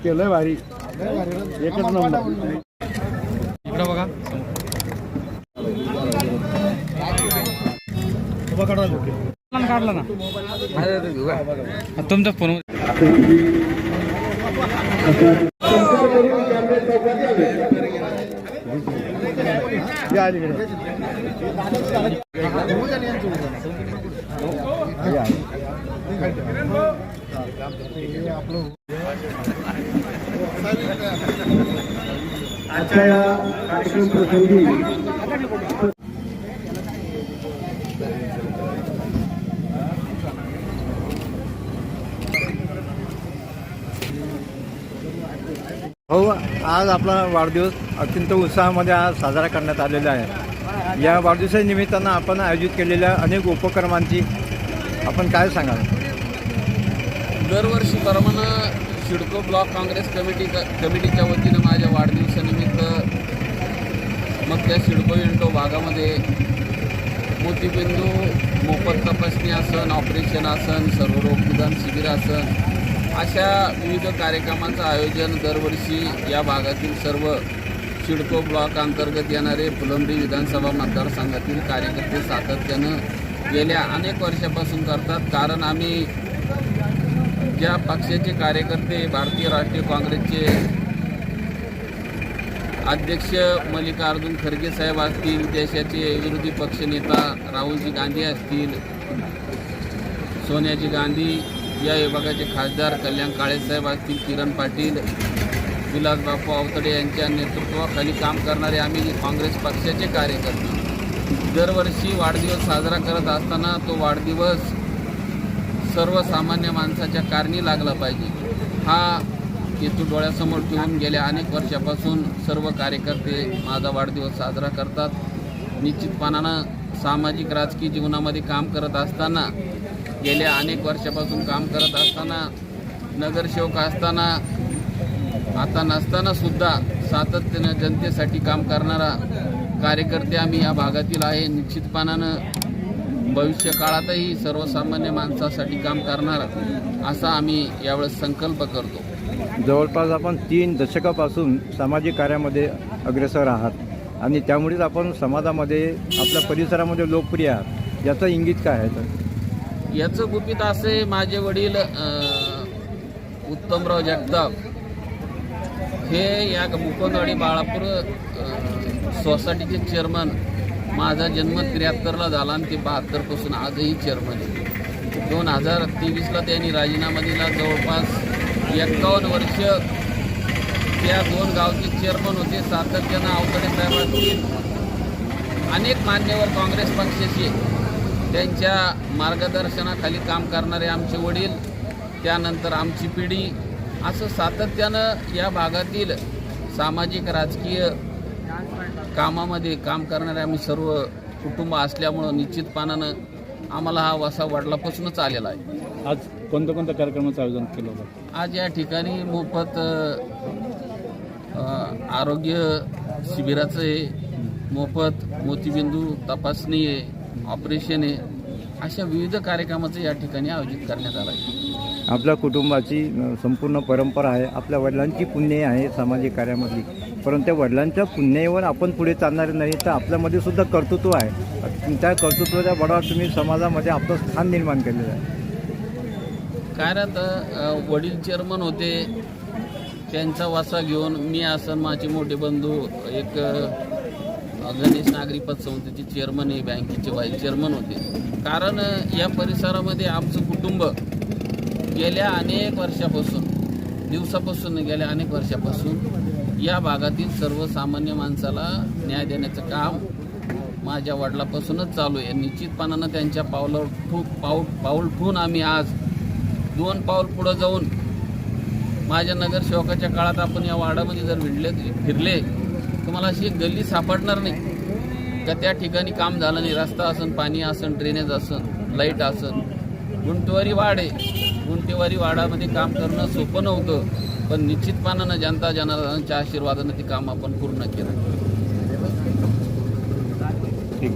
Okay लय भारी एकच नंबर. इकडं बघा काढला ना तुमचा फोन. आजच्या या कार्यक्रम प्रसंगी हो, आज आपला वाढदिवस अत्यंत उत्साहामध्ये आज साजरा करण्यात आलेला आहे. या वाढदिवसानिमित्तानं आपण आयोजित केलेल्या अनेक उपक्रमांची आपण काय सांगाल? दरवर्षीप्रमाणे सिडको ब्लॉक काँग्रेस कमिटीच्या वतीनं माझ्या वाढदिवसानिमित्त मग त्या सिडको इंटो भागामध्ये मोतीबिंदू मोफत तपासणी आसन, ऑपरेशन आसन, सर्वरोग निदान शिबिर आसन अशा विविध कार्यक्रमांचं आयोजन दरवर्षी या भागातील सर्व सिडको ब्लॉक अंतर्गत येणारे फुलंब्री विधानसभा मतदारसंघातील कार्यकर्ते सातत्यानं गेल्या अनेक वर्षापासून करतात. कारण आम्ही ज्या पक्षाचे कार्यकर्ते भारतीय राष्ट्रीय काँग्रेसचे अध्यक्ष मल्लिकार्जुन खरगे साहेब असतील, देशाचे विरोधी पक्षनेता राहुलजी गांधी असतील, सोनियाजी गांधी, या विभागाचे खासदार कल्याण काळेसाहेब असतील, किरण पाटील, विलासबापू अवतडे यांच्या नेतृत्वाखाली काम करणारे आम्ही काँग्रेस पक्षाचे कार्यकर्ते दरवर्षी वाढदिवस साजरा करत असताना तो वाढदिवस सर्वसामान्य माणसाच्या कारणी लागला पाहिजे हा हेतू डोळ्यासमोर ठेवून गेल्या अनेक वर्षापासून सर्व कार्यकर्ते माझा वाढदिवस साजरा करतात. निश्चितपणानं सामाजिक राजकीय जीवनामध्ये काम करत असताना गेल्या अनेक वर्षापासून काम करत असताना नगरसेवक असताना आता नसताना सुद्धा सातत्यानं जनतेसाठी काम करणारा कार्यकर्ते आम्ही या भागातील आहे. निश्चितपणानं भविष्य काळातही सर्वसामान्य माणसासाठी काम करणार असा आम्ही यावेळेस संकल्प करतो. जवळपास आपण 3 दशकापासून सामाजिक कार्यामध्ये अग्रेसर आहात आणि त्यामुळेच आपण समाजामध्ये आपल्या परिसरामध्ये लोकप्रिय आहात. याचं इंगित काय आहे? तर याचं गुपित असे, माझे वडील उत्तमराव जगताप हे या मुकुंदवाडी बाळापूर सोसायटीचे चेअरमन. माझा जन्म 73ला झाला आणि ते 72पासून आजही चेअरमन आहे. 2023ला त्यांनी राजीनामा दिला. जवळपास 51 वर्ष त्या 2 गावचे चेअरमन होते. सातत्यानं अवतडे साहेब असतील, अनेक मान्यवर काँग्रेस पक्षाचे त्यांच्या मार्गदर्शनाखाली काम करणारे आमचे वडील, त्यानंतर आमची पिढी, असं सातत्यानं या भागातील सामाजिक राजकीय कामामध्ये काम करणारे आम्ही सर्व कुटुंब असल्यामुळं निश्चितपणानं आम्हाला हा वसा वडिलापासूनच आलेला आहे. आज कोणत्या कोणत्या कार्यक्रमाचं आयोजन केलं होतं? आज या ठिकाणी मोफत आरोग्य शिबिराचं आहे, मोफत मोतीबिंदू तपासणी आहे, ऑपरेशन आहे, अशा विविध कार्यक्रमाचं या ठिकाणी आयोजित करण्यात आलं आहे. आपल्या कुटुंबाची संपूर्ण परंपरा आहे, आपल्या वडिलांची पुण्य आहे सामाजिक कार्यामधली, परंतु त्या वडिलांच्या पुण्यावर आपण पुढे चालणारे नाही तर आपल्यामध्ये सुद्धा कर्तृत्व आहे. त्या कर्तृत्वाच्या बळावर तुम्ही समाजामध्ये आपलं स्थान निर्माण केलेलं आहे. काय राहतं, वडील चेअरमन होते, त्यांचा वासा घेऊन मी असं माझे मोठे बंधू एक गणेश नागरी पतसंस्थेचे चेअरमन आहे, बँकेचे व्हाईस चेअरमन होते. कारण या परिसरामध्ये आमचं कुटुंब गेल्या अनेक वर्षापासून या भागातील सर्वसामान्य माणसाला न्याय देण्याचं काम माझ्या वडिलापासूनच चालू आहे. निश्चितपणानं त्यांच्या पाऊल ठेवून आम्ही आज 2 पाऊल पुढं जाऊन माझ्या नगरसेवकाच्या काळात आपण या वार्डामध्ये जर फिरले तुम्हाला अशी एक गल्ली सापडणार नाही का त्या ठिकाणी काम झालं नाही. रस्ता असन, पाणी असन, ड्रेनेज असन, लाईट असन. गुंटवारी वाड आहे, गुंटेवारी वाडामध्ये काम करणं सोपं नव्हतं, पण निश्चितपणानं जनता जनार्दनाच्या आशीर्वादानं ते काम आपण पूर्ण केलं. ठीक.